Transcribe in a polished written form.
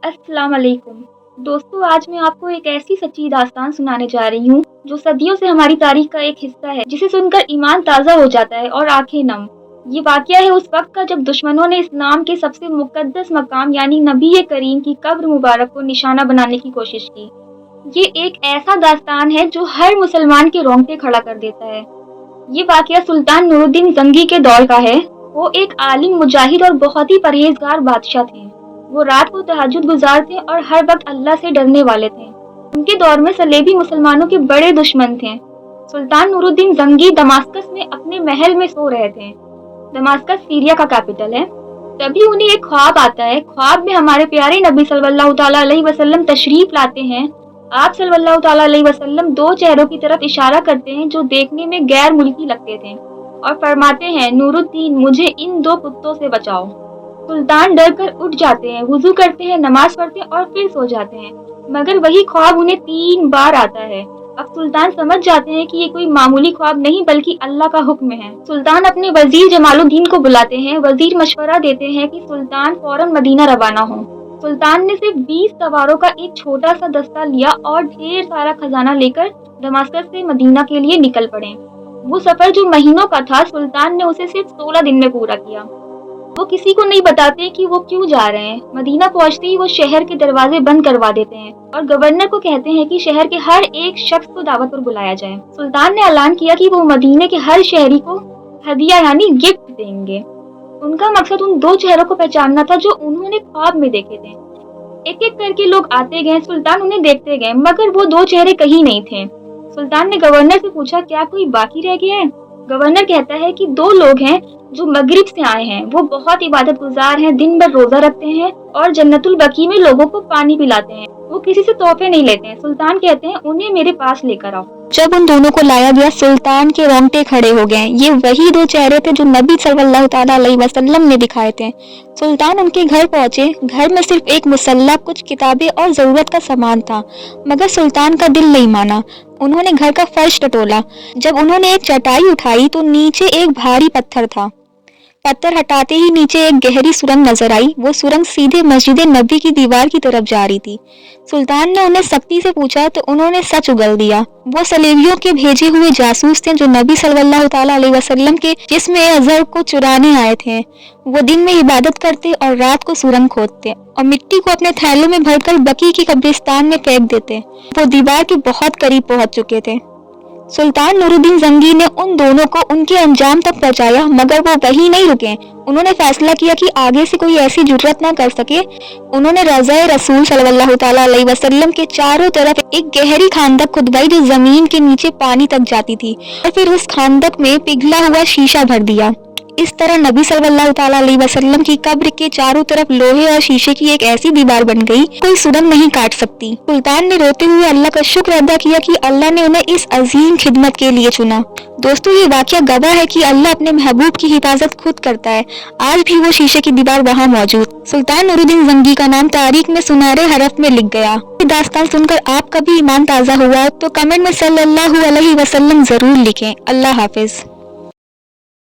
अस्सलाम वालेकुम। दोस्तों, आज मैं आपको एक ऐसी सच्ची दास्तान सुनाने जा रही हूँ जो सदियों से हमारी तारीख का एक हिस्सा है, जिसे सुनकर ईमान ताज़ा हो जाता है और आंखें नम। ये वाकया है उस वक्त का जब दुश्मनों ने इस्लाम के सबसे मुकद्दस मकाम यानी नबी करीम की कब्र मुबारक को निशाना बनाने की कोशिश की। ये एक ऐसा दास्तान है जो हर मुसलमान के रोंगटे खड़ा कर देता है। ये वाकया सुल्तान नूरुद्दीन जंगी के दौर का है। वो एक आलिम, मुजाहिद और बहुत ही परहेजगार बादशाह थे। वो रात को तहज्जुद गुजार थे और हर वक्त अल्लाह से डरने वाले थे। उनके दौर में सलेबी मुसलमानों के बड़े दुश्मन थे। सुल्तान नूरुद्दीन जंगी दमास्कस में अपने महल में सो रहे थे। दमास्कस सीरिया का कैपिटल है। तभी उन्हें एक ख्वाब आता है। ख्वाब में हमारे प्यारे नबी सल्लल्लाहु ताला अलैहि वसल्लम तशरीफ लाते हैं। आप सल्लल्लाहु ताला अलैहि वसल्लम दो चेहरों की तरफ इशारा करते हैं जो देखने में गैर मुल्की लगते थे और फरमाते हैं, नूरुद्दीन, मुझे इन दो कुत्तों से बचाओ। सुल्तान डर कर उठ जाते हैं, वुजू करते हैं, नमाज पढ़ते हैं और फिर सो जाते हैं। मगर वही ख्वाब उन्हें 3 बार आता है। अब सुल्तान समझ जाते हैं कि ये कोई मामूली ख्वाब नहीं बल्कि अल्लाह का हुक्म है। सुल्तान अपने वजीर जमालुद्दीन को बुलाते हैं। वजीर मशवरा देते हैं कि सुल्तान फौरन मदीना रवाना हो। सुल्तान ने सिर्फ 20 सवारों का एक छोटा सा दस्ता लिया और ढेर सारा खजाना लेकर दमास्कस से मदीना के लिए निकल पड़े। वो सफर जो महीनों का था, सुल्तान ने उसे सिर्फ 16 दिन में पूरा किया। वो किसी को नहीं बताते कि वो क्यों जा रहे हैं। मदीना पहुंचते ही वो शहर के दरवाजे बंद करवा देते हैं और गवर्नर को कहते हैं कि शहर के हर एक शख्स को दावत पर बुलाया जाए। सुल्तान ने ऐलान किया कि वो मदीने के हर शहरी को हदिया यानी गिफ्ट देंगे। उनका मकसद उन दो चेहरों को पहचानना था जो उन्होंने ख्वाब में देखे थे। एक एक करके लोग आते गए, सुल्तान उन्हें देखते गए, मगर वो दो चेहरे कहीं नहीं थे। सुल्तान ने गवर्नर से पूछा, क्या कोई बाकी रह गया है? गवर्नर कहता है कि 2 लोग हैं जो मगरिब से आए हैं। वो बहुत इबादत गुजार हैं, दिन भर रोजा रखते हैं और जन्नतुल बकी में लोगों को पानी पिलाते हैं। वो किसी से तोहफे नहीं लेते हैं। सुल्तान कहते हैं, उन्हें मेरे पास लेकर आओ। जब उन दोनों को लाया गया, सुल्तान के रोंगटे खड़े हो गए। ये वही 2 चेहरे थे जो नबी सल्लल्लाहु ताला अलैहि वसल्लम ने दिखाए थे। सुल्तान उनके घर पहुंचे। घर में सिर्फ एक मुसल्ला, कुछ किताबें और जरूरत का सामान था, मगर सुल्तान का दिल नहीं माना। उन्होंने घर का फर्श टटोला। जब उन्होंने एक चटाई उठाई तो नीचे एक भारी पत्थर था। पत्थर हटाते ही नीचे एक गहरी सुरंग नजर आई। वो सुरंग सीधे मस्जिद नबी की दीवार की तरफ जा रही थी। सुल्तान ने उन्हें सख्ती से पूछा तो उन्होंने सच उगल दिया। वो सलेबियों के भेजे हुए जासूस थे जो नबी सल्लल्लाहु ताला अलैहि वसल्लम के जिस्म अज़हर को चुराने आए थे। वो दिन में इबादत करते और रात को सुरंग खोदते और मिट्टी को अपने थैलों में भरकर बकी की कब्रिस्तान में फेंक देते। वो दीवार के बहुत करीब पहुंच चुके थे। सुल्तान नूरुद्दीन जंगी ने उन दोनों को उनके अंजाम तक पहुंचाया, मगर वो वहीं नहीं रुके। उन्होंने फैसला किया कि आगे से कोई ऐसी जुर्रत ना कर सके। उन्होंने रज़ाए रसूल सल्लल्लाहु ताला अलैहि वसल्लम के चारों तरफ एक गहरी खांदक खुदवाई जो जमीन के नीचे पानी तक जाती थी, और फिर उस खांदक में पिघला हुआ शीशा भर दिया। इस तरह नबी सल्लल्लाहु ताला अलैहि वसल्लम की कब्र के चारों तरफ लोहे और शीशे की एक ऐसी दीवार बन गई, कोई सुरंग नहीं काट सकती। सुल्तान ने रोते हुए अल्लाह का शुक्र अदा किया कि अल्लाह ने उन्हें इस अजीम खिदमत के लिए चुना। दोस्तों, ये वाकया गवाह है कि अल्लाह अपने महबूब की हिफाजत खुद करता है। आज भी वो शीशे की दीवार वहाँ मौजूद। सुल्तान नूरुद्दीन जंगी का नाम तारीख में सुनहरे हरफ में लिख गया। ये दास्तान सुनकर आपका भी ईमान ताज़ा हुआ तो कमेंट में सल्लल्लाहु अलैहि वसल्लम जरूर लिखें। अल्लाह हाफिज।